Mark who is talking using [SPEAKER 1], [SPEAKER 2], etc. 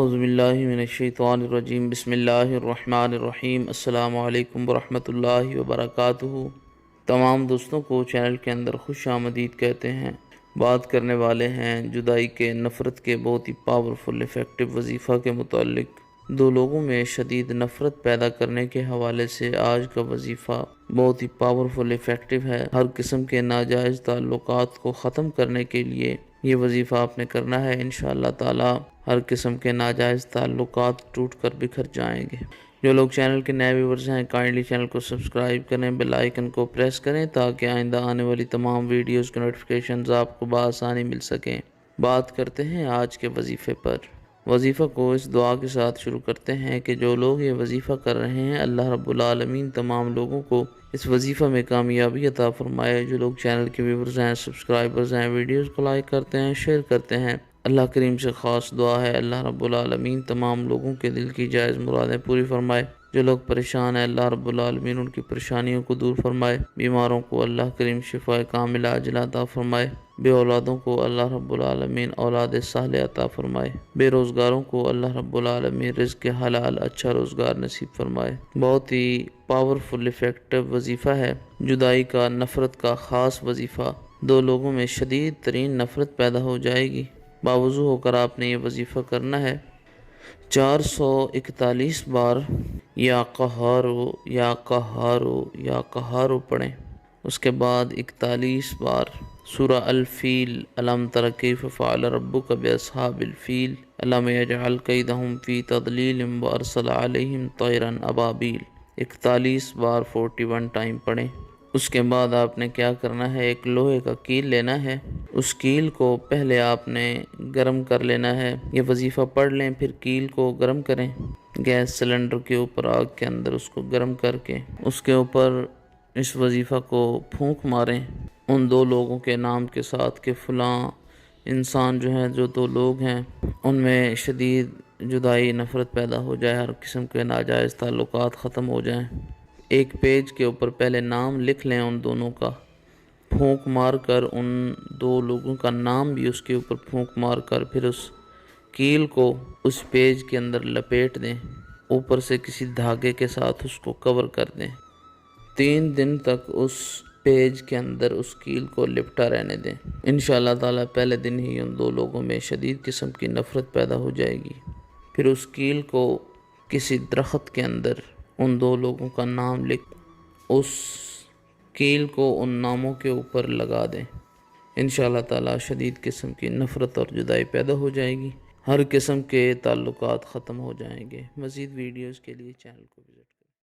[SPEAKER 1] اعوذ باللہ من الشیطان الرجیم بسم اللہ الرحمن الرحیم السلام علیکم ورحمۃ اللہ وبرکاتہ۔ تمام دوستوں کو چینل کے اندر خوش آمدید کہتے ہیں۔ بات کرنے والے ہیں جدائی کے نفرت کے بہت ہی پاورفل افیکٹو وظیفہ کے متعلق۔ دو لوگوں میں شدید نفرت پیدا کرنے کے حوالے سے آج کا وظیفہ بہت ہی پاورفل افیکٹو ہے۔ ہر قسم کے ناجائز تعلقات کو ختم کرنے کے لیے یہ وظیفہ آپ نے کرنا ہے۔ انشاءاللہ تعالی ہر قسم کے ناجائز تعلقات ٹوٹ کر بکھر جائیں گے۔ جو لوگ چینل کے نئے ویورز ہیں کائنڈلی چینل کو سبسکرائب کریں، بیل آئیکن کو پریس کریں تاکہ آئندہ آنے والی تمام ویڈیوز کے نوٹیفیکیشنز آپ کو بآسانی مل سکیں۔ بات کرتے ہیں آج کے وظیفے پر۔ وظیفہ کو اس دعا کے ساتھ شروع کرتے ہیں کہ جو لوگ یہ وظیفہ کر رہے ہیں اللہ رب العالمین تمام لوگوں کو اس وظیفہ میں کامیابی عطا فرمائے۔ جو لوگ چینل کے ویورز ہیں، سبسکرائبرز ہیں، ویڈیوز کو لائک کرتے ہیں، شیئر کرتے ہیں، اللہ کریم سے خاص دعا ہے اللہ رب العالمین تمام لوگوں کے دل کی جائز مرادیں پوری فرمائے۔ جو لوگ پریشان ہیں اللہ رب العالمین ان کی پریشانیوں کو دور فرمائے۔ بیماروں کو اللہ کریم شفا کاملہ عاجلہ عطا فرمائے۔ بے اولادوں کو اللہ رب العالمین اولاد صالح عطا فرمائے۔ بے روزگاروں کو اللہ رب العالمین رزق حلال اچھا روزگار نصیب فرمائے۔ بہت ہی پاورفل افیکٹو وظیفہ ہے جدائی کا نفرت کا خاص وظیفہ۔ دو لوگوں میں شدید ترین نفرت پیدا ہو جائے گی، باوضو ہو کر آپ نے یہ وظیفہ کرنا ہے۔ 441 بار یا قہارو یا قہارو یا قہارو پڑھیں۔ اس کے بعد 41 بار سورہ الفیل الم تر کیف فعل ربک باصحاب الفیل الم یجعل کیدہم فی تضلیل وارسل علیہم طیرا ابابیل 41 بار 41 ٹائم پڑھیں۔ اس کے بعد آپ نے کیا کرنا ہے، ایک لوہے کا کیل لینا ہے۔ اس کیل کو پہلے آپ نے گرم کر لینا ہے۔ یہ وظیفہ پڑھ لیں پھر کیل کو گرم کریں، گیس سلنڈر کے اوپر آگ کے اندر اس کو گرم کر کے اس کے اوپر اس وظیفہ کو پھونک ماریں ان دو لوگوں کے نام کے ساتھ کہ فلاں انسان جو ہیں، جو دو لوگ ہیں ان میں شدید جدائی نفرت پیدا ہو جائے، ہر قسم کے ناجائز تعلقات ختم ہو جائیں۔ ایک پیج کے اوپر پہلے نام لکھ لیں ان دونوں کا، پھونک مار کر ان دو لوگوں کا نام بھی اس کے اوپر پھونک مار کر پھر اس کیل کو اس پیج کے اندر لپیٹ دیں، اوپر سے کسی دھاگے کے ساتھ اس کو کور کر دیں۔ 3 دن تک اس پیج کے اندر اس کیل کو لپٹا رہنے دیں۔ انشاءاللہ تعالی پہلے دن ہی ان دو لوگوں میں شدید قسم کی نفرت پیدا ہو جائے گی۔ پھر اس کیل کو کسی درخت کے اندر ان دو لوگوں کا نام لکھ اس کیل کو ان ناموں کے اوپر لگا دیں۔ انشاءاللہ تعالی شدید قسم کی نفرت اور جدائی پیدا ہو جائے گی، ہر قسم کے تعلقات ختم ہو جائیں گے۔ مزید ویڈیوز کے لیے چینل کو